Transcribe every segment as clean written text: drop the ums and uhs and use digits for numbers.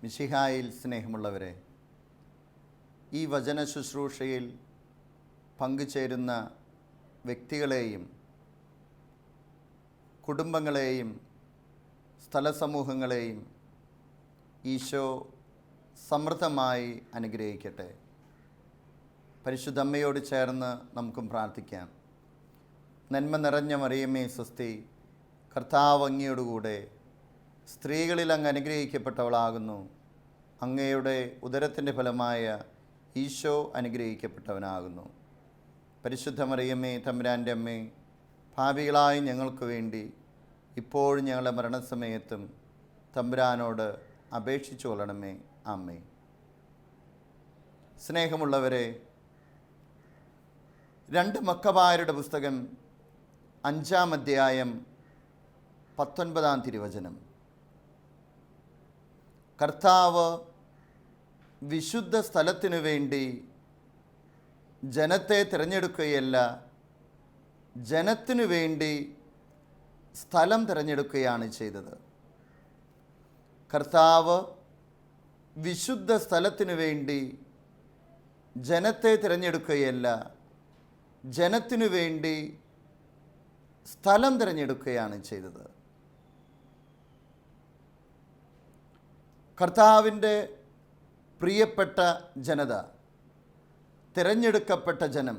മിശിഹായിൽ സ്നേഹമുള്ളവരെ, ഈ വചന ശുശ്രൂഷയിൽ പങ്കുചേരുന്ന വ്യക്തികളെയും കുടുംബങ്ങളെയും സ്ഥലസമൂഹങ്ങളെയും ഈശോ സമൃദ്ധമായി അനുഗ്രഹിക്കട്ടെ. പരിശുദ്ധ അമ്മയോട് ചേർന്ന് നമുക്കും പ്രാർത്ഥിക്കാം. നന്മ നിറഞ്ഞ മറിയമേ സ്വസ്തി, കർത്താവ് അങ്ങയോടുകൂടെ സ്ത്രീകളിൽ അങ്ങ് അനുഗ്രഹിക്കപ്പെട്ടവളാകുന്നു. അങ്ങയുടെ ഉദരത്തിൻ്റെ ഫലമായ ഈശോ അനുഗ്രഹിക്കപ്പെട്ടവനാകുന്നു. പരിശുദ്ധ മറിയമേ തമ്പുരാൻ്റെ അമ്മേ, പാപികളായ ഞങ്ങൾക്ക് വേണ്ടി ഇപ്പോഴും ഞങ്ങളുടെ മരണസമയത്തും തമ്പുരാനോട് അപേക്ഷിച്ചു കൊള്ളണമേ. ആമേൻ. സ്നേഹമുള്ളവരെ, 2 മക്കബായരുടെ പുസ്തകം 5-ാം അധ്യായം 19-ാം തിരുവചനം. കർത്താവ് വിശുദ്ധ സ്ഥലത്തിനു വേണ്ടി ജനത്തെ തിരഞ്ഞെടുക്കുകയല്ല, ജനത്തിനു വേണ്ടി സ്ഥലം തിരഞ്ഞെടുക്കുകയാണ് ചെയ്തത്. കർത്താവ് വിശുദ്ധ സ്ഥലത്തിനു വേണ്ടി ജനത്തെ തിരഞ്ഞെടുക്കുകയല്ല, ജനത്തിനു വേണ്ടി സ്ഥലം തിരഞ്ഞെടുക്കുകയാണ് ചെയ്തത്. കർത്താവിൻ്റെ പ്രിയപ്പെട്ട ജനത, തിരഞ്ഞെടുക്കപ്പെട്ട ജനം,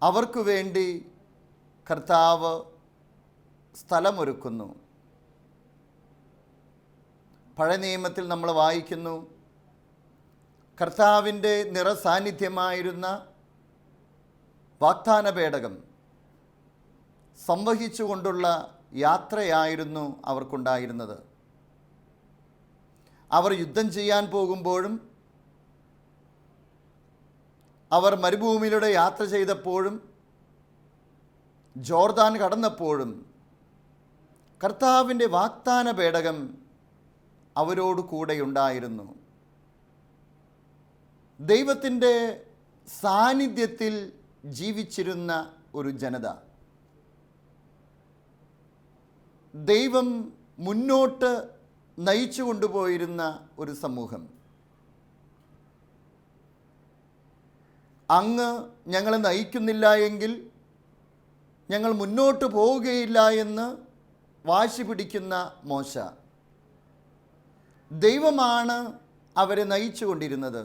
അവർക്ക് വേണ്ടി കർത്താവ് സ്ഥലമൊരുക്കുന്നു. പഴയ നിയമത്തിൽ നമ്മൾ വായിക്കുന്നു, കർത്താവിൻ്റെ നിറസാന്നിധ്യമായിരുന്ന വാഗ്ദാന പേടകം സംവഹിച്ചുകൊണ്ടുള്ള യാത്രയായിരുന്നു അവർക്കുണ്ടായിരുന്നത്. അവർ യുദ്ധം ചെയ്യാൻ പോകുമ്പോഴും, അവർ മരുഭൂമിയിലൂടെ യാത്ര ചെയ്തപ്പോഴും, ജോർദാൻ കടന്നപ്പോഴും കർത്താവിൻ്റെ വാഗ്ദാന പേടകം അവരോട് കൂടെയുണ്ടായിരുന്നു. ദൈവത്തിൻ്റെ സാന്നിധ്യത്തിൽ ജീവിച്ചിരുന്ന ഒരു ജനത, ദൈവം മുന്നോട്ട് നയിച്ചു കൊണ്ടുപോയിരുന്ന ഒരു സമൂഹം. അങ്ങ് ഞങ്ങളെ നയിക്കുന്നില്ല എങ്കിൽ ഞങ്ങൾ മുന്നോട്ട് പോവുകയില്ല എന്ന് വാശി പിടിക്കുന്ന മോശ. ദൈവമാണ് അവരെ നയിച്ചു കൊണ്ടിരുന്നത്.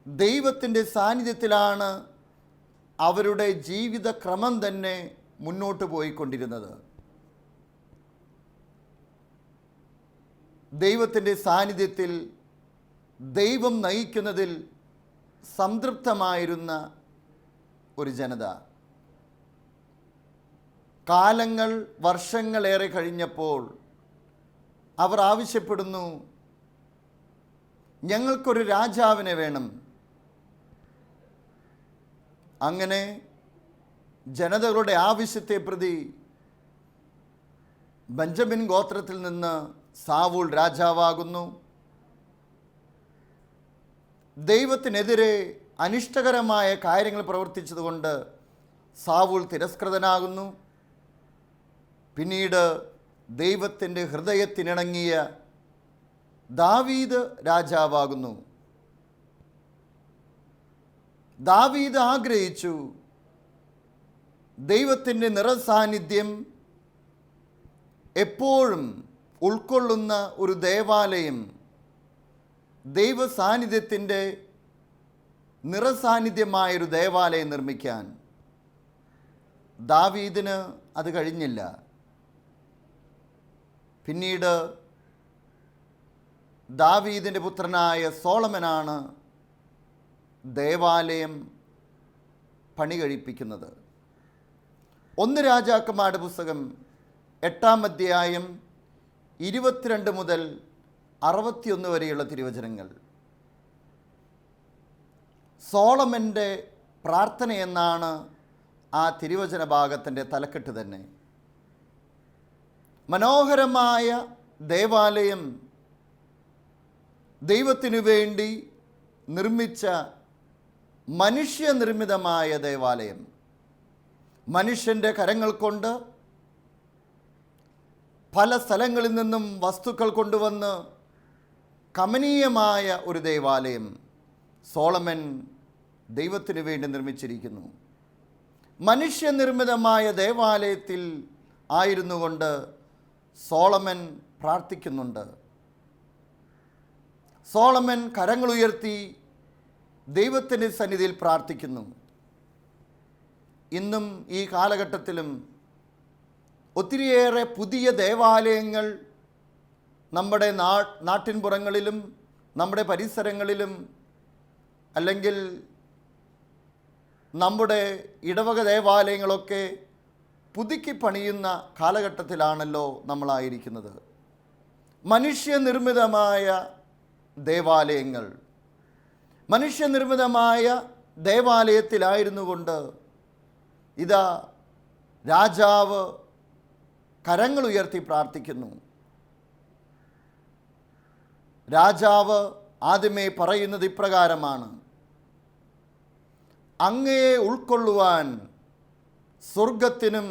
ദൈവത്തിൻ്റെ സാന്നിധ്യത്തിലാണ് അവരുടെ ജീവിതക്രമം തന്നെ മുന്നോട്ട് പോയിക്കൊണ്ടിരുന്നത്. ദൈവത്തിൻ്റെ സാന്നിധ്യത്തിൽ, ദൈവം നയിക്കുന്നതിൽ സംതൃപ്തമായിരുന്ന ഒരു ജനത. കാലങ്ങൾ, വർഷങ്ങളേറെ കഴിഞ്ഞപ്പോൾ അവർ ആവശ്യപ്പെടുന്നു, ഞങ്ങൾക്കൊരു രാജാവിനെ വേണം. അങ്ങനെ ജനതകളുടെ ആവശ്യത്തെ പ്രതി ബെഞ്ചമിൻ ഗോത്രത്തിൽ നിന്ന് സാവൂൾ രാജാവാകുന്നു. ദൈവത്തിനെതിരെ അനിഷ്ടകരമായ കാര്യങ്ങൾ പ്രവർത്തിച്ചതുകൊണ്ട് സാവൂൾ തിരസ്കൃതനാകുന്നു. പിന്നീട് ദൈവത്തിൻ്റെ ഹൃദയത്തിനിണങ്ങിയ ദാവീദ് രാജാവാകുന്നു. ദാവീദ് ആഗ്രഹിച്ചു, ദൈവത്തിൻ്റെ നിറസാന്നിധ്യം എപ്പോഴും ഉൾക്കൊള്ളുന്ന ഒരു ദേവാലയം, ദൈവസാന്നിധ്യത്തിൻ്റെ നിറസാന്നിധ്യമായൊരു ദേവാലയം നിർമ്മിക്കാൻ. ദാവീദിന് അത് കഴിഞ്ഞില്ല. പിന്നീട് ദാവീദിൻ്റെ പുത്രനായ സോളമനാണ് ദേവാലയം പണി കഴിപ്പിക്കുന്നത്. 1 രാജാക്കന്മാരുടെ പുസ്തകം 8-ാം അധ്യായം 22 മുതൽ 61 വരെയുള്ള തിരുവചനങ്ങൾ. സോളമൻ്റെ പ്രാർത്ഥനയെന്നാണ് ആ തിരുവചന ഭാഗത്തിൻ്റെ തലക്കെട്ട് തന്നെ. മനോഹരമായ ദേവാലയം, ദൈവത്തിനു വേണ്ടി നിർമ്മിച്ച മനുഷ്യനിർമ്മിതമായ ദേവാലയം, മനുഷ്യൻ്റെ കരങ്ങൾ കൊണ്ട് പല സ്ഥലങ്ങളിൽ നിന്നും വസ്തുക്കൾ കൊണ്ടുവന്ന് കമനീയമായ ഒരു ദേവാലയം സോളമൻ ദൈവത്തിന് വേണ്ടി നിർമ്മിച്ചിരിക്കുന്നു. മനുഷ്യനിർമ്മിതമായ ദേവാലയത്തിൽ ആയിരുന്നു കൊണ്ട് സോളമൻ പ്രാർത്ഥിക്കുന്നുണ്ട്. സോളമൻ കരങ്ങളുയർത്തി ദൈവത്തിൻ്റെ സന്നിധിയിൽ പ്രാർത്ഥിക്കുന്നു. ഇന്നും ഈ കാലഘട്ടത്തിലും ഒത്തിരിയേറെ പുതിയ ദേവാലയങ്ങൾ നമ്മുടെ നാട്ടിൻപുറങ്ങളിലും നമ്മുടെ പരിസരങ്ങളിലും അല്ലെങ്കിൽ നമ്മുടെ ഇടവക ദേവാലയങ്ങളൊക്കെ പുതുക്കി പണിയുന്ന കാലഘട്ടത്തിലാണല്ലോ നമ്മളായിരിക്കുന്നത്. മനുഷ്യനിർമ്മിതമായ ദേവാലയങ്ങൾ, മനുഷ്യനിർമ്മിതമായ ദേവാലയത്തിലായിരുന്നു കൊണ്ട് ഇതാ രാജാവ് കരങ്ങളുയർത്തി പ്രാർത്ഥിക്കുന്നു. രാജാവ് ആദ്യമേ പറയുന്നത് ഇപ്രകാരമാണ്: അങ്ങയെ ഉൾക്കൊള്ളുവാൻ സ്വർഗത്തിനും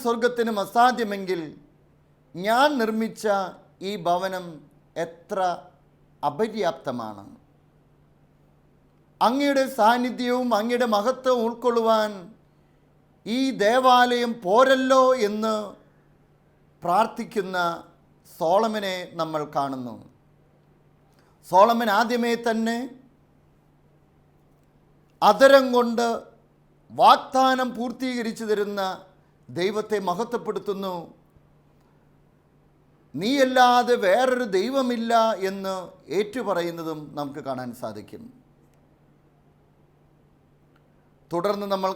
സ്വർഗത്തിനും അസാധ്യമെങ്കിൽ ഞാൻ നിർമ്മിച്ച ഈ ഭവനം എത്ര അപര്യാപ്തമാണ്. അങ്ങയുടെ സാന്നിധ്യവും അങ്ങയുടെ മഹത്വവും ഉൾക്കൊള്ളുവാൻ ഈ ദേവാലയം പോരല്ലോ എന്ന് പ്രാർത്ഥിക്കുന്ന സോളമനെ നമ്മൾ കാണുന്നു. സോളമൻ ആദ്യമേ തന്നെ അധരം കൊണ്ട് വാഗ്ദാനം പൂർത്തീകരിച്ചു തരുന്ന ദൈവത്തെ മഹത്വപ്പെടുത്തുന്നു. നീയല്ലാതെ വേറൊരു ദൈവമില്ല എന്ന് ഏറ്റുപറയുന്നതും നമുക്ക് കാണാൻ സാധിക്കും. തുടർന്ന് നമ്മൾ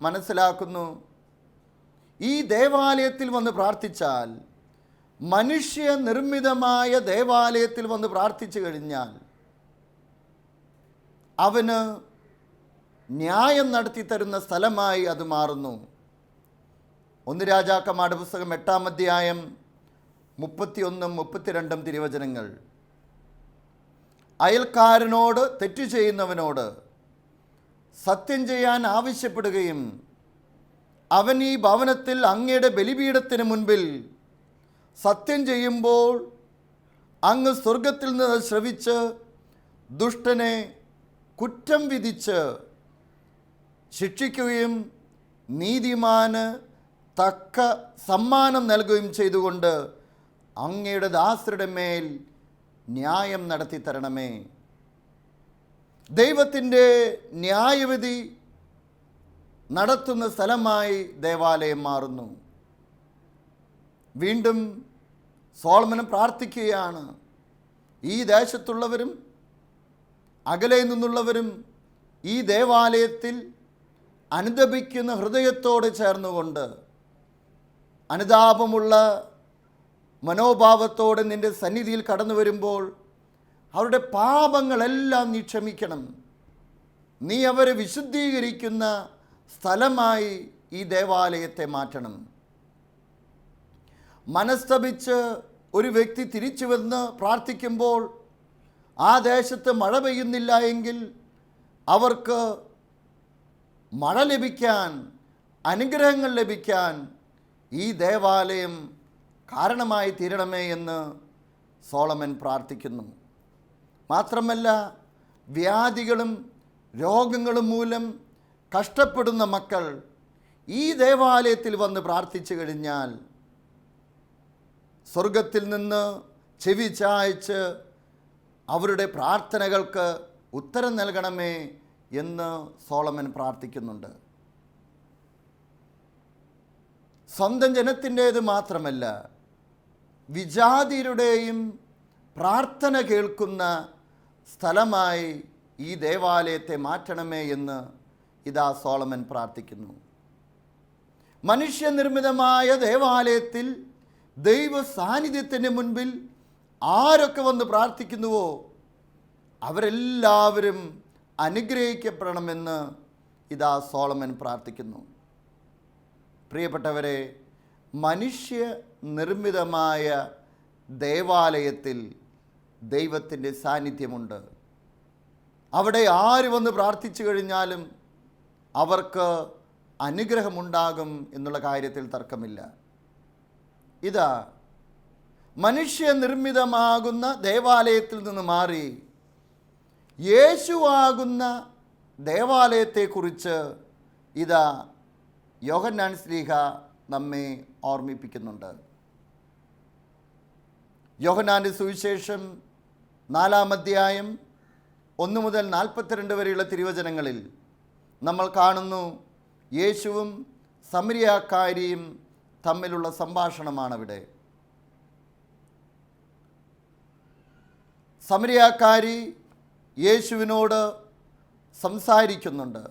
മനസ്സിലാക്കുന്നു, ഈ ദേവാലയത്തിൽ വന്ന് പ്രാർത്ഥിച്ചാൽ, മനുഷ്യനിർമ്മിതമായ ദേവാലയത്തിൽ വന്ന് പ്രാർത്ഥിച്ചു കഴിഞ്ഞാൽ അവന് ന്യായം നടത്തി തരുന്ന സ്ഥലമായി അത് മാറുന്നു. 1 രാജാക്കന്മാരുടെ പുസ്തകം 8-ാം അധ്യായം 31-32 തിരുവചനങ്ങൾ: അയൽക്കാരനോട് തെറ്റു ചെയ്യുന്നവനോട് സത്യം ചെയ്യാൻ ആവശ്യപ്പെടുകയും അവൻ ഈ ഭവനത്തിൽ അങ്ങയുടെ ബലിപീഠത്തിന് മുൻപിൽ സത്യം ചെയ്യുമ്പോൾ അങ്ങ് സ്വർഗത്തിൽ നിന്ന് ശ്രവിച്ച് ദുഷ്ടനെ കുറ്റം വിധിച്ച് ശിക്ഷിക്കുകയും നീതിമാന് തക്ക സമ്മാനം നൽകുകയും ചെയ്തുകൊണ്ട് അങ്ങയുടെ ദാസരുടെ മേൽ ന്യായം നടത്തി തരണമേ. ദൈവത്തിൻ്റെ ന്യായവിധി നടത്തുന്ന സ്ഥലമായി ദേവാലയം മാറുന്നു. വീണ്ടും സോളമൻ പ്രാർത്ഥിക്കുകയാണ്, ഈ ദേശത്തുള്ളവരും അകലെ നിന്നുള്ളവരും ഈ ദേവാലയത്തിൽ അനുതപിക്കുന്ന ഹൃദയത്തോട് ചേർന്നുകൊണ്ട് അനുതാപമുള്ള മനോഭാവത്തോടെ നിൻ്റെ സന്നിധിയിൽ കടന്നു വരുമ്പോൾ അവരുടെ പാപങ്ങളെല്ലാം നീ ക്ഷമിക്കണം. നീ അവരെ വിശുദ്ധീകരിക്കുന്ന സ്ഥലമായി ഈ ദേവാലയത്തെ മാറ്റണം. മനസ്തപിച്ച് ഒരു വ്യക്തി തിരിച്ചു വന്ന് പ്രാർത്ഥിക്കുമ്പോൾ ആ ദേശത്ത് മഴ പെയ്യുന്നില്ല എങ്കിൽ അവർക്ക് മഴ ലഭിക്കാൻ, അനുഗ്രഹങ്ങൾ ലഭിക്കാൻ ഈ ദേവാലയം കാരണമായി തീരണമേ എന്ന് സോളമൻ പ്രാർത്ഥിക്കുന്നു. മാത്രമല്ല, വ്യാധികളും രോഗങ്ങളും മൂലം കഷ്ടപ്പെടുന്ന മക്കൾ ഈ ദേവാലയത്തിൽ വന്ന് പ്രാർത്ഥിച്ചു കഴിഞ്ഞാൽ സ്വർഗത്തിൽ നിന്ന് ചെവി ചായ്ച്ച് അവരുടെ പ്രാർത്ഥനകൾക്ക് ഉത്തരം നൽകണമേ എന്ന് സോളമൻ പ്രാർത്ഥിക്കുന്നുണ്ട്. സ്വന്തം ജനത്തിൻ്റേത് മാത്രമല്ല, വിജാതിയരുടെയും പ്രാർത്ഥന കേൾക്കുന്ന സ്ഥലമായി ഈ ദേവാലയത്തെ മാറ്റണമേ എന്ന് ഇതാ സോളമൻ പ്രാർത്ഥിക്കുന്നു. മനുഷ്യനിർമ്മിതമായ ദേവാലയത്തിൽ ദൈവ സാന്നിധ്യത്തിൻ്റെ മുൻപിൽ ആരൊക്കെ വന്ന് പ്രാർത്ഥിക്കുന്നുവോ അവരെല്ലാവരും അനുഗ്രഹിക്കപ്പെടണമെന്ന് ഇതാ സോളമൻ പ്രാർത്ഥിക്കുന്നു. പ്രിയപ്പെട്ടവരെ, മനുഷ്യ നിർമ്മിതമായ ദേവാലയത്തിൽ ദൈവത്തിൻ്റെ സാന്നിധ്യമുണ്ട്. അവിടെ ആര് വന്ന് പ്രാർത്ഥിച്ചു കഴിഞ്ഞാലും അവർക്ക് അനുഗ്രഹമുണ്ടാകും എന്നുള്ള കാര്യത്തിൽ തർക്കമില്ല. ഇതാ മനുഷ്യനിർമ്മിതമാകുന്ന ദേവാലയത്തിൽ നിന്ന് മാറി യേശുവാകുന്ന ദേവാലയത്തെക്കുറിച്ച് ഇതാ യോഹന്നാൻ ശ്ലീഹ നമ്മെ ഓർമ്മിപ്പിക്കുന്നുണ്ട്. യോഹന്നാൻ്റെ സുവിശേഷം 4-ാം അധ്യായം 1 മുതൽ 42 വരെയുള്ള തിരുവചനങ്ങളിൽ നമ്മൾ കാണുന്നു, യേശുവും സമരിയാക്കാരിയും തമ്മിലുള്ള സംഭാഷണമാണവിടെ. സമരിയാക്കാരി യേശുവിനോട് സംസാരിക്കുന്നുണ്ട്.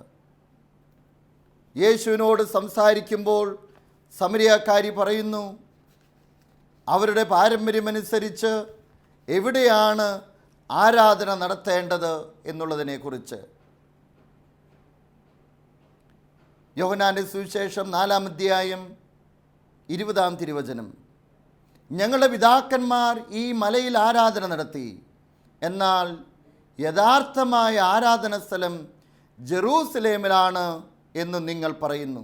യേശുവിനോട് സംസാരിക്കുമ്പോൾ സമരിയാക്കാരി പറയുന്നു, അവരുടെ പാരമ്പര്യമനുസരിച്ച് എവിടെയാണ് ആരാധന നടത്തേണ്ടത് എന്നുള്ളതിനെക്കുറിച്ച്. യോഹന്നാൻ്റെ സുവിശേഷം 4-ാം അധ്യായം 20-ാം തിരുവചനം, ഞങ്ങളുടെ പിതാക്കന്മാർ ഈ മലയിൽ ആരാധന നടത്തി, എന്നാൽ യഥാർത്ഥമായ ആരാധന സ്ഥലം ജെറൂസലേമിലാണ് എന്ന് നിങ്ങൾ പറയുന്നു.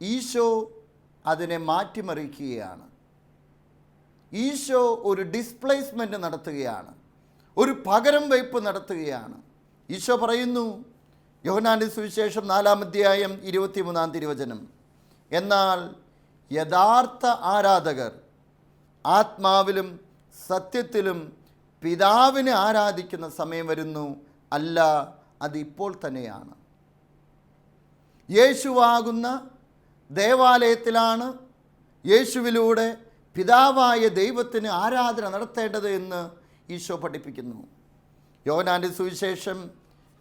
ഈശോ അതിനെ മാറ്റിമറിക്കുകയാണ്. ഈശോ ഒരു ഡിസ്പ്ലേസ്മെൻറ്റ് നടത്തുകയാണ്, ഒരു പകരം വയ്പ് നടത്തുകയാണ്. ഈശോ പറയുന്നു, യോഹന്നാൻ്റെ സുവിശേഷം 4-ാം അധ്യായം 23-ാം തിരുവചനം, എന്നാൽ യഥാർത്ഥ ആരാധകർ ആത്മാവിലും സത്യത്തിലും പിതാവിനെ ആരാധിക്കുന്ന സമയം വരുന്നു, അല്ല അതിപ്പോൾ തന്നെയാണ്. യേശുവാകുന്ന ദേവാലയത്തിലാണ് യേശുവിലൂടെ പിതാവായ ദൈവത്തിന് ആരാധന നടത്തേണ്ടത് എന്ന് ഈശോ പഠിപ്പിക്കുന്നു. യോഹന്നാൻ്റെ സുവിശേഷം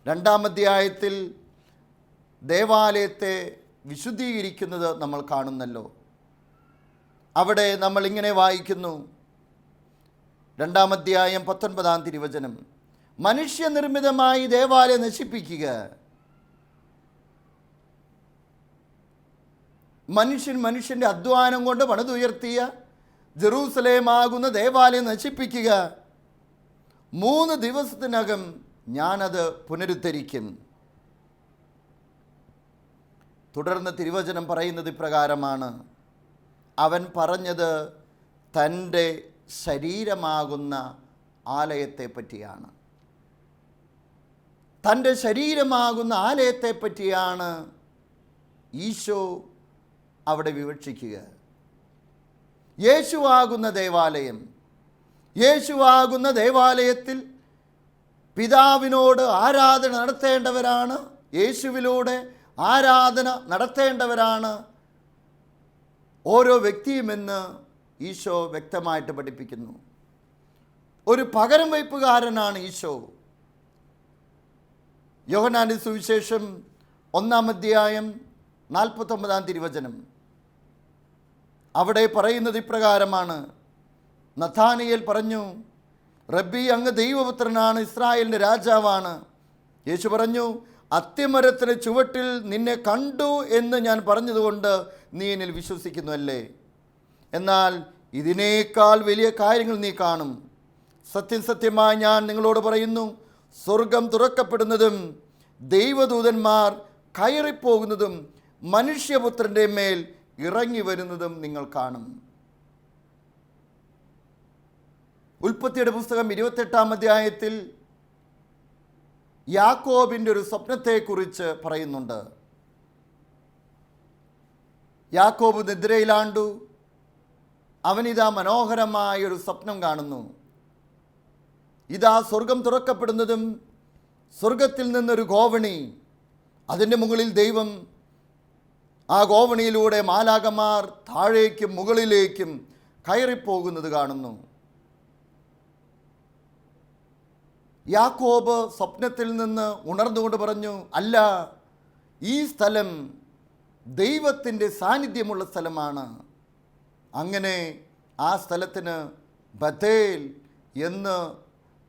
2-ാം അധ്യായത്തിൽ ദേവാലയത്തെ വിശുദ്ധീകരിക്കുന്നത് നമ്മൾ കാണുന്നല്ലോ. അവിടെ നമ്മൾ ഇങ്ങനെ വായിക്കുന്നു, 2-ാം അധ്യായം 19-ാം തിരുവചനം, മനുഷ്യനിർമ്മിതമായി ദേവാലയം നശിപ്പിക്കുക, മനുഷ്യൻ്റെ അധ്വാനം കൊണ്ട് പണിതുയർത്തിയ ജെറൂസലേമാകുന്ന ദേവാലയം നശിപ്പിക്കുക, 3 ദിവസത്തിനകം ഞാനത് പുനരുദ്ധരിക്കും. തുടർന്ന് തിരുവചനം പറയുന്നത് ഇപ്രകാരമാണ്, അവൻ പറഞ്ഞത് തൻ്റെ ശരീരമാകുന്ന ആലയത്തെ പറ്റിയാണ്. തൻ്റെ ശരീരമാകുന്ന ആലയത്തെ പറ്റിയാണ് ഈശോ അവിടെ വിവക്ഷിക്കുക. യേശുവാകുന്ന ദേവാലയം, യേശുവാകുന്ന ദേവാലയത്തിൽ പിതാവിനോട് ആരാധന നടത്തേണ്ടവരാണ്, യേശുവിലൂടെ ആരാധന നടത്തേണ്ടവരാണ് ഓരോ വ്യക്തിയുമെന്ന് ഈശോ വ്യക്തമായിട്ട് പഠിപ്പിക്കുന്നു. ഒരു പകരം വയ്പ്പുകാരനാണ് ഈശോ. യോഹന്നാൻ്റെ സുവിശേഷം 1-ാം അധ്യായം 49-ാം തിരുവചനം, അവിടെ പറയുന്നത് ഇപ്രകാരമാണ്, നഥാനിയേൽ പറഞ്ഞു, റബ്ബി, അങ്ങ് ദൈവപുത്രനാണ്, ഇസ്രായേലിൻ്റെ രാജാവാണ്. യേശു പറഞ്ഞു, അത്തിമരത്തിന് ചുവട്ടിൽ നിന്നെ കണ്ടു എന്ന് ഞാൻ പറഞ്ഞതുകൊണ്ട് നീ എന്നിൽ വിശ്വസിക്കുന്നുവല്ലേ? എന്നാൽ ഇതിനേക്കാൾ വലിയ കാര്യങ്ങൾ നീ കാണും. സത്യം സത്യമായി ഞാൻ നിങ്ങളോട് പറയുന്നു, സ്വർഗം തുറക്കപ്പെടുന്നതും ദൈവദൂതന്മാർ കയറിപ്പോകുന്നതും മനുഷ്യപുത്രൻ്റെ മേൽ ഇറങ്ങി വരുന്നതും നിങ്ങൾ കാണും. ഉൽപ്പത്തിയുടെ പുസ്തകം 28-ാം അധ്യായത്തിൽ യാക്കോബിൻ്റെ ഒരു സ്വപ്നത്തെക്കുറിച്ച് പറയുന്നുണ്ട്. യാക്കോബ് നിദ്രയിലാണ്ടു. അവനിതാ മനോഹരമായൊരു സ്വപ്നം കാണുന്നു. ഇതാ സ്വർഗം തുറക്കപ്പെടുന്നതും സ്വർഗത്തിൽ നിന്നൊരു ഗോവണി, അതിൻ്റെ മുകളിൽ ദൈവം, ആ ഗോവണിയിലൂടെ മാലാഖമാർ താഴേക്കും മുകളിലേക്കും കയറിപ്പോകുന്നത് കാണുന്നു. യാക്കോബ് സ്വപ്നത്തിൽ നിന്ന് ഉണർന്നുകൊണ്ട് പറഞ്ഞു, അല്ല, ഈ സ്ഥലം ദൈവത്തിൻ്റെ സാന്നിധ്യമുള്ള സ്ഥലമാണ്. അങ്ങനെ ആ സ്ഥലത്തിന് ബഥേൽ എന്ന്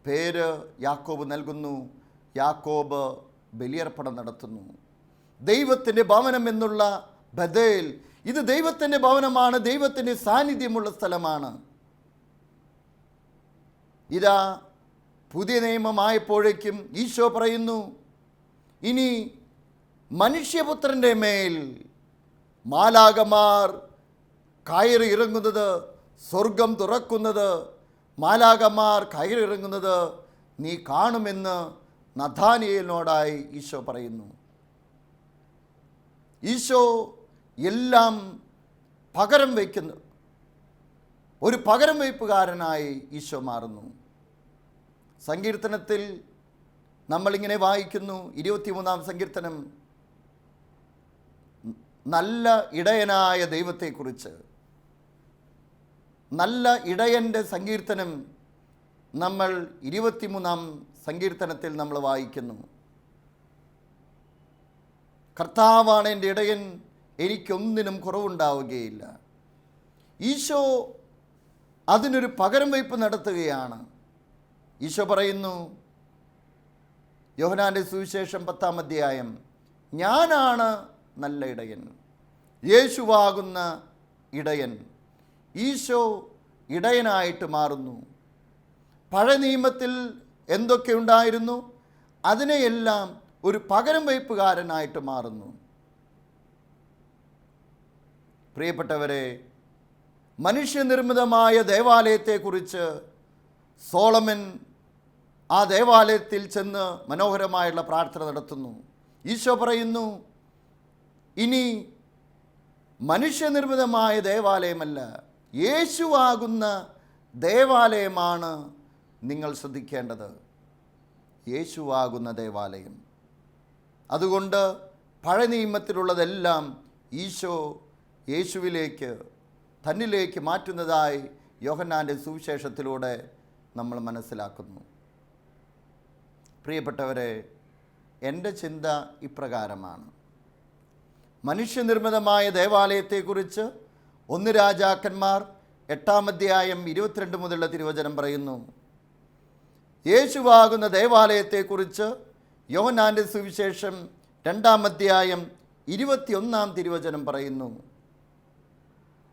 പേര് യാക്കോബ് നൽകുന്നു. യാക്കോബ് ബലിയർപ്പണം നടത്തുന്നു. ദൈവത്തിൻ്റെ ഭവനം എന്നുള്ള ബഥേൽ, ഇത് ദൈവത്തിൻ്റെ ഭവനമാണ്, ദൈവത്തിൻ്റെ സാന്നിധ്യമുള്ള സ്ഥലമാണ്. ഇതാ പുതിയ നിയമമായപ്പോഴേക്കും ഈശോ പറയുന്നു, ഇനി മനുഷ്യപുത്രൻ്റെ മേൽ മാലാകമാർ കയറി ഇറങ്ങുന്നത്, സ്വർഗം തുറക്കുന്നത്, മാലാകമാർ കയറി ഇറങ്ങുന്നത് നീ കാണുമെന്ന് നഥാനിയേലിനോടായി ഈശോ പറയുന്നു. ഈശോ എല്ലാം പകരം വയ്ക്കുന്നു. ഒരു പകരം വയ്പ്പുകാരനായി ഈശോ മാറുന്നു. സങ്കീർത്തനത്തിൽ നമ്മളിങ്ങനെ വായിക്കുന്നു, 23-ാം സങ്കീർത്തനം, നല്ല ഇടയനായ ദൈവത്തെക്കുറിച്ച്. നല്ല ഇടയൻ്റെ സങ്കീർത്തനം നമ്മൾ 23-ാം സങ്കീർത്തനത്തിൽ നമ്മൾ വായിക്കുന്നു. കർത്താവാണ് എൻ്റെ ഇടയൻ, എനിക്കൊന്നിനും കുറവുണ്ടാവുകയില്ല. ഈശോ അതിനൊരു പകരം വയ്പ് നടത്തുകയാണ്. ഈശോ പറയുന്നു, യോഹന്നാന്റെ സുവിശേഷം 10-ാം അധ്യായം, ഞാനാണ് നല്ല ഇടയൻ, യേശുവാകുന്ന ഇടയൻ. ഈശോ ഇടയനായിട്ട് മാറുന്നു. പഴയ നിയമത്തിൽ എന്തൊക്കെ ഉണ്ടായിരുന്നു, അതിനെയെല്ലാം ഒരു പകരം വയ്പ്പുകാരനായിട്ട് മാറുന്നു. പ്രിയപ്പെട്ടവരെ, മനുഷ്യനിർമ്മിതമായ ദേവാലയത്തെക്കുറിച്ച് സോളമൻ ആ ദേവാലയത്തിൽ ചെന്ന് മനോഹരമായുള്ള പ്രാർത്ഥന നടത്തുന്നു. ഈശോ പറയുന്നു, ഇനി മനുഷ്യനിർമ്മിതമായ ദേവാലയമല്ല, യേശുവാകുന്ന ദേവാലയമാണ് നിങ്ങൾ ശ്രദ്ധിക്കേണ്ടത്. യേശുവാകുന്ന ദേവാലയം. അതുകൊണ്ട് പഴയ നിയമത്തിലുള്ളതെല്ലാം ഈശോ യേശുവിലേക്ക്, തന്നിലേക്ക് മാറ്റുന്നതായി യോഹന്നാൻ്റെ സുവിശേഷത്തിലൂടെ നമ്മൾ മനസ്സിലാക്കുന്നു. പ്രിയപ്പെട്ടവരെ, എൻ്റെ ചിന്ത ഇപ്രകാരമാണ്. മനുഷ്യനിർമ്മിതമായ ദേവാലയത്തെക്കുറിച്ച് 1 രാജാക്കന്മാർ 8-ാം അധ്യായം 22 മുതലുള്ള തിരുവചനം പറയുന്നു. യേശുവാകുന്ന ദേവാലയത്തെക്കുറിച്ച് യോഹന്നാൻ്റെ സുവിശേഷം 2-ാം അധ്യായം 21-ാം തിരുവചനം പറയുന്നു.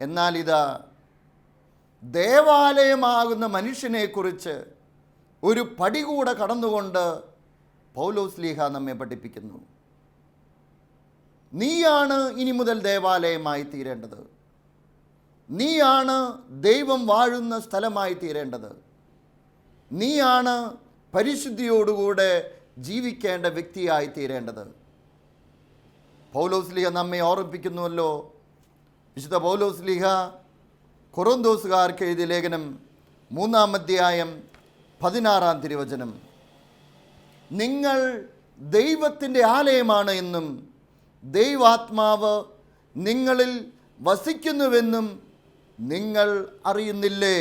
എന്നാൽ ഇതാ, ദേവാലയമാകുന്ന മനുഷ്യനെക്കുറിച്ച് ഒരു പടി കൂടെ കടന്നുകൊണ്ട് പൗലോസ്ലീഹ നമ്മെ പഠിപ്പിക്കുന്നു. നീയാണ് ഇനി മുതൽ ദേവാലയമായി തീരേണ്ടത്. നീയാണ് ദൈവം വാഴുന്ന സ്ഥലമായി തീരേണ്ടത്. നീയാണ് പരിശുദ്ധിയോടുകൂടെ ജീവിക്കേണ്ട വ്യക്തിയായി തീരേണ്ടത്. പൗലോസ്ലീഹ നമ്മെ ഓർമ്മിപ്പിക്കുന്നുവല്ലോ. വിശുദ്ധ പൗലോസ്ലീഹ കൊറിന്തോസുകാർക്ക് എഴുതിയ ലേഖനം 3-ാം അധ്യായം 16-ാം തിരുവചനം, നിങ്ങൾ ദൈവത്തിൻ്റെ ആലയമാണ് എന്നും ദൈവാത്മാവ് നിങ്ങളിൽ വസിക്കുന്നുവെന്നും നിങ്ങൾ അറിയുന്നില്ലേ?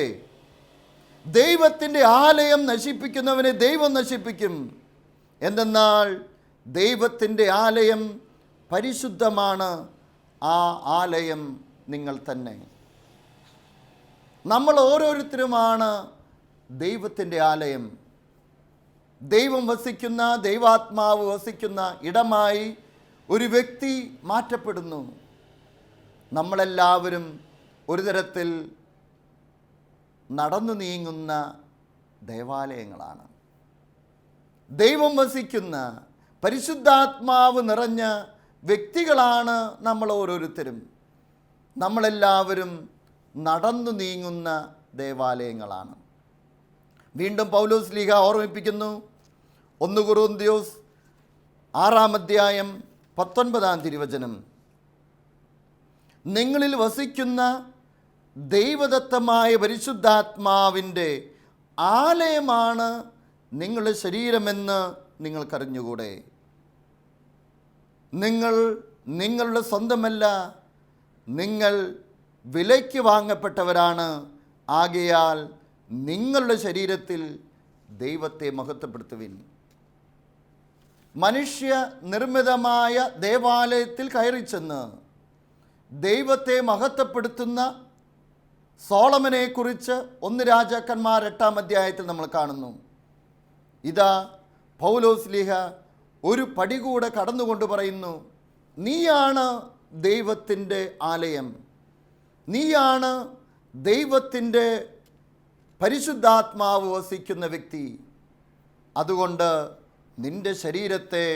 ദൈവത്തിൻ്റെ ആലയം നശിപ്പിക്കുന്നവനെ ദൈവം നശിപ്പിക്കും. എന്തെന്നാൽ ദൈവത്തിൻ്റെ ആലയം പരിശുദ്ധമാണ്, ആ ആലയം നിങ്ങൾ തന്നെ. നമ്മൾ ഓരോരുത്തരുമാണ് ദൈവത്തിൻ്റെ ആലയം. ദൈവം വസിക്കുന്ന, ദൈവാത്മാവ് വസിക്കുന്ന ഇടമായി ഒരു വ്യക്തി മാറ്റപ്പെടുന്നു. നമ്മളെല്ലാവരും ഒരു തരത്തിൽ നടന്നു നീങ്ങുന്ന ദേവാലയങ്ങളാണ്. ദൈവം വസിക്കുന്ന, പരിശുദ്ധാത്മാവ് നിറഞ്ഞ വ്യക്തികളാണ് നമ്മൾ ഓരോരുത്തരും. നമ്മളെല്ലാവരും നടന്നു നീങ്ങുന്ന ദേവാലയങ്ങളാണ്. വീണ്ടും പൗലോസ്ലീഹ ഓർമ്മിപ്പിക്കുന്നു. 1 കൊരിന്ത്യർ 6-ാം അധ്യായം 19-ാം തിരുവചനം, നിങ്ങളിൽ വസിക്കുന്ന ദൈവദത്തമായ പരിശുദ്ധാത്മാവിൻ്റെ ആലയമാണ് നിങ്ങളുടെ ശരീരമെന്ന് നിങ്ങൾക്കറിഞ്ഞുകൂടെ? നിങ്ങൾ നിങ്ങളുടെ സ്വന്തമല്ല, നിങ്ങൾ വിലയ്ക്ക് വാങ്ങപ്പെട്ടവരാണ്. ആകയാൽ നിങ്ങളുടെ ശരീരത്തിൽ ദൈവത്തെ മഹത്വപ്പെടുത്തുവിൻ. മനുഷ്യ നിർമ്മിതമായ ദേവാലയത്തിൽ കയറിച്ചെന്ന് ദൈവത്തെ മഹത്വപ്പെടുത്തുന്ന സോളമനെക്കുറിച്ച് 1 രാജാക്കന്മാർ 8-ാം അധ്യായത്തിൽ നമ്മൾ കാണുന്നു. ഇതാ, പൗലോസ്ലീഹ ഒരു പടി കൂടെ കടന്നുകൊണ്ട് പറയുന്നു, നീയാണ് ദൈവത്തിൻ്റെ ആലയം, നീയാണ് ദൈവത്തിൻ്റെ പരിശുദ്ധാത്മാവ് വസിക്കുന്ന വ്യക്തി. അതുകൊണ്ട് നിൻ്റെ ശരീരത്തെ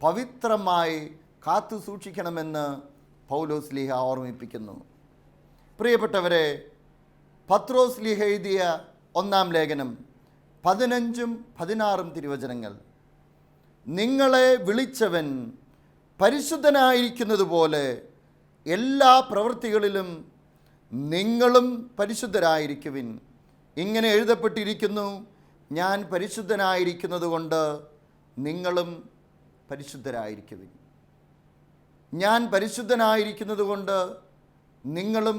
പവിത്രമായി കാത്തു സൂക്ഷിക്കണമെന്ന് പൗലോസ് ലീഹ ഓർമ്മിപ്പിക്കുന്നു. പ്രിയപ്പെട്ടവരെ, പത്രോസ് ലീഹ എഴുതിയ 1-ാം ലേഖനം 15-16 തിരുവചനങ്ങൾ: നിങ്ങളെ വിളിച്ചവൻ പരിശുദ്ധനായിരിക്കുന്നത് പോലെ എല്ലാ പ്രവൃത്തികളിലും നിങ്ങളും പരിശുദ്ധരായിരിക്കുവിൻ. ഇങ്ങനെ എഴുതപ്പെട്ടിരിക്കുന്നു, ഞാൻ പരിശുദ്ധനായിരിക്കുന്നത് കൊണ്ട് നിങ്ങളും പരിശുദ്ധരായിരിക്കുവിൻ. ഞാൻ പരിശുദ്ധനായിരിക്കുന്നത് കൊണ്ട് നിങ്ങളും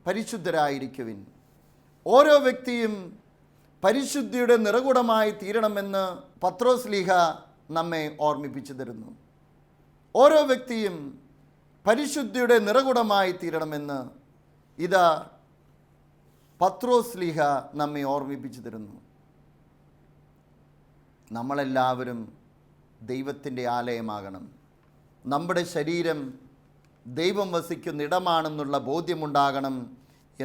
പരിശുദ്ധരായിരിക്കുവിൻ. ഓരോ വ്യക്തിയും പരിശുദ്ധിയുടെ നിറകുടമായി തീരണമെന്ന് പത്രോസ് ലീഹ നമ്മെ ഓർമ്മിപ്പിച്ചു തരുന്നു. ഓരോ വ്യക്തിയും പരിശുദ്ധിയുടെ നിറകുടമായി തീരണമെന്ന് ഇതാ പത്രോസ് ലീഹ നമ്മെ ഓർമ്മിപ്പിച്ചു തരുന്നു. നമ്മളെല്ലാവരും ദൈവത്തിൻ്റെ ആലയമാകണം. നമ്മുടെ ശരീരം ദൈവം വസിക്കുന്ന ഇടമാണെന്നുള്ള ബോധ്യമുണ്ടാകണം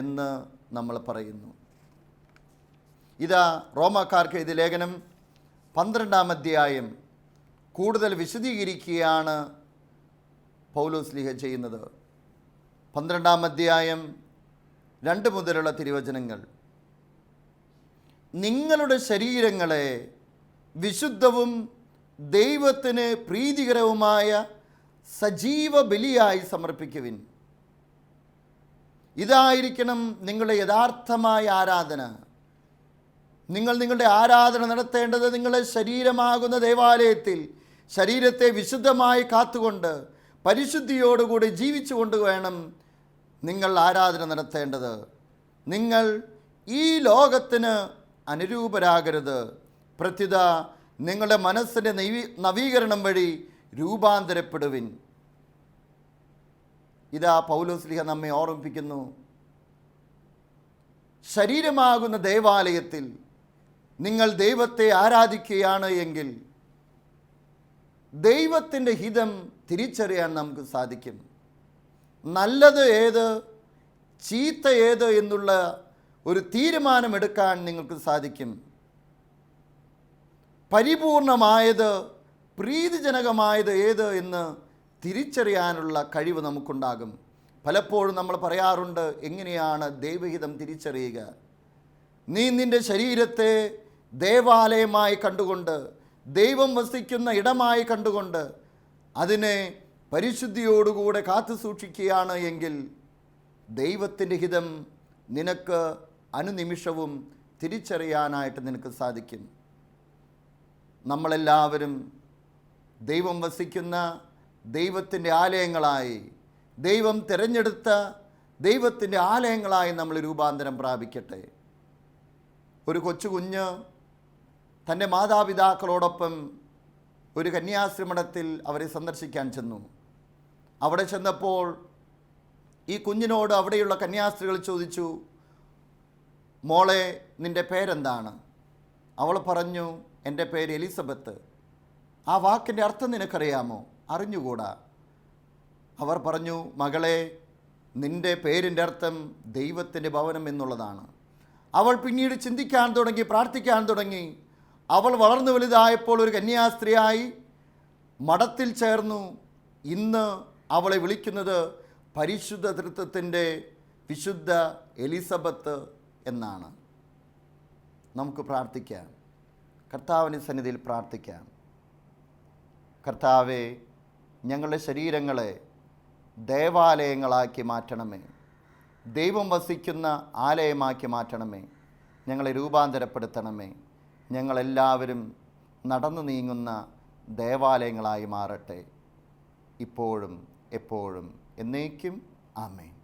എന്ന് നമ്മൾ പറയുന്നു. ഇതാ റോമാക്കാർക്ക് എഴുതിയ ലേഖനം 12-ാം അധ്യായം കൂടുതൽ വിശദീകരിക്കുകയാണ് പൗലോസ് ലീഹ ചെയ്യുന്നത്. 12-ാം അധ്യായം 2 മുതലുള്ള തിരുവചനങ്ങൾ: നിങ്ങളുടെ ശരീരങ്ങളെ വിശുദ്ധവും ദൈവത്തിന് പ്രീതികരവുമായ സജീവ ബലിയായി സമർപ്പിക്കുവിൻ. ഇതായിരിക്കണം നിങ്ങളുടെ യഥാർത്ഥമായ ആരാധന. നിങ്ങൾ നിങ്ങളുടെ ആരാധന നടത്തേണ്ടത് നിങ്ങളുടെ ശരീരമാകുന്ന ദേവാലയത്തിൽ ശരീരത്തെ വിശുദ്ധമായി കാത്തുകൊണ്ട് പരിശുദ്ധിയോടുകൂടി ജീവിച്ചുകൊണ്ട് വേണം നിങ്ങൾ ആരാധന നടത്തേണ്ടത്. നിങ്ങൾ ഈ ലോകത്തിന് അനുരൂപരാകരുത്, പ്രത്യുത നിങ്ങളുടെ മനസ്സിൻ്റെ നവീകരണം വഴി രൂപാന്തരപ്പെടുവിൻ. ഇതാ പൗലോസ് ലീഹ നമ്മെ ഓർമ്മിപ്പിക്കുന്നു, ശരീരമാകുന്ന ദേവാലയത്തിൽ നിങ്ങൾ ദൈവത്തെ ആരാധിക്കുകയാണ് എങ്കിൽ ദൈവത്തിൻ്റെ ഹിതം തിരിച്ചറിയാൻ നമുക്ക് സാധിക്കും. നല്ലത് ഏത്, ചീത്ത ഏത് എന്നുള്ള ഒരു തീരുമാനമെടുക്കാൻ നിങ്ങൾക്ക് സാധിക്കും. പരിപൂർണമായത്, പ്രീതിജനകമായത് ഏത് എന്ന് തിരിച്ചറിയാനുള്ള കഴിവ് നമുക്കുണ്ടാകും. പലപ്പോഴും നമ്മൾ പറയാറുണ്ട്, എങ്ങനെയാണ് ദൈവഹിതം തിരിച്ചറിയുക? നീ നിൻ്റെ ശരീരത്തെ ദേവാലയമായി കണ്ടുകൊണ്ട്, ദൈവം വസിക്കുന്ന ഇടമായി കണ്ടുകൊണ്ട് അതിനെ പരിശുദ്ധിയോടുകൂടെ കാത്തു സൂക്ഷിക്കുകയാണ് എങ്കിൽ ദൈവത്തിൻ്റെ ഹിതം നിനക്ക് അനുനിമിഷവും തിരിച്ചറിയാനായിട്ട് നിനക്ക് സാധിക്കും. നമ്മളെല്ലാവരും ദൈവം വസിക്കുന്ന ദൈവത്തിൻ്റെ ആലയങ്ങളായി, ദൈവം തിരഞ്ഞെടുത്ത ദൈവത്തിൻ്റെ ആലയങ്ങളായി നമ്മൾ രൂപാന്തരം പ്രാപിക്കട്ടെ. ഒരു കൊച്ചു കുഞ്ഞ് തൻ്റെ മാതാപിതാക്കളോടൊപ്പം ഒരു കന്യാശ്രമണത്തിൽ അവരെ സന്ദർശിക്കാൻ ചെന്നു. അവിടെ ചെന്നപ്പോൾ ഈ കുഞ്ഞിനോട് അവിടെയുള്ള കന്യാസ്ത്രീകൾ ചോദിച്ചു, മോളെ, നിൻ്റെ പേരെന്താണ്? അവൾ പറഞ്ഞു, എൻ്റെ പേര് എലിസബത്ത്. ആ വാക്കിൻ്റെ അർത്ഥം നിനക്കറിയാമോ? അറിഞ്ഞുകൂടാ. അവർ പറഞ്ഞു, മകളെ, നിൻ്റെ പേരിൻ്റെ അർത്ഥം ദൈവത്തിൻ്റെ ഭവനം എന്നുള്ളതാണ്. അവൾ പിന്നീട് ചിന്തിക്കാൻ തുടങ്ങി, പ്രാർത്ഥിക്കാൻ തുടങ്ങി. അവൾ വളർന്നു വലുതായപ്പോൾ ഒരു കന്യാസ്ത്രീയായി മഠത്തിൽ ചേർന്നു. ഇന്ന് അവളെ വിളിക്കുന്നത് പരിശുദ്ധ തൃത്വത്തിൻ്റെ വിശുദ്ധ എലിസബത്ത് എന്നാണ്. നമുക്ക് പ്രാർത്ഥിക്കാം, കർത്താവിൻ്റെ സന്നിധിയിൽ പ്രാർത്ഥിക്കാം. കർത്താവേ, ഞങ്ങളുടെ ശരീരങ്ങളെ ദേവാലയങ്ങളാക്കി മാറ്റണമേ, ദൈവം വസിക്കുന്ന ആലയമാക്കി മാറ്റണമേ, ഞങ്ങളെ രൂപാന്തരപ്പെടുത്തണമേ. ഞങ്ങളെല്ലാവരും നടന്നു നീങ്ങുന്ന ദേവാലയങ്ങളായി മാറട്ടെ, ഇപ്പോഴും എപ്പോഴും എന്നേക്കും. ആമേൻ.